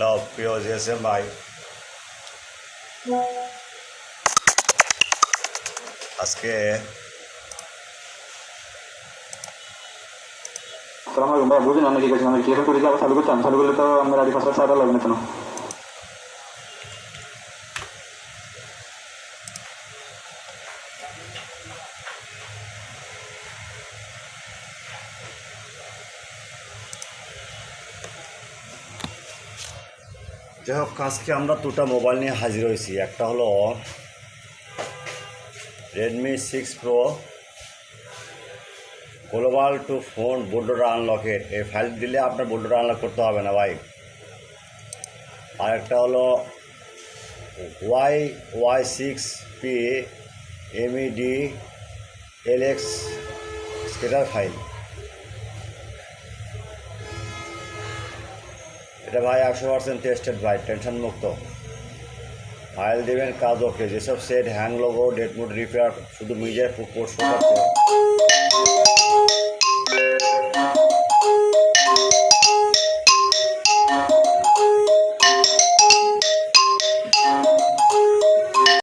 Hello প্রিয় GSM ভাই, আজকে সালাম আলাইকুম ভাই। বুঝুন আমি কি করছি, আমি কি করে আবার চালু করতাম, চালু করলে তো আমার আগে পাসওয়ার্ড ছাড়া লাগবে না কেন? যাই হোক, আজকে আমরা দুটা মোবাইল নিয়ে হাজির হয়েছি। একটা হলো Redmi 6 Pro global to phone bootloader আনলকের। এই ফাইল দিলে আপনার বুটলোডার আনলক করতে হবে না ভাই। আর একটা হলো Y6P MED LX স্কেটার ফাইল। এটা ভাই 100% টেস্টেড ভাই, টেনশন মুক্ত। ফাইল দেবেন, কাজ ওকে। যেসব set hang logo date mode repair শুধু নিজের পোস্ট করতে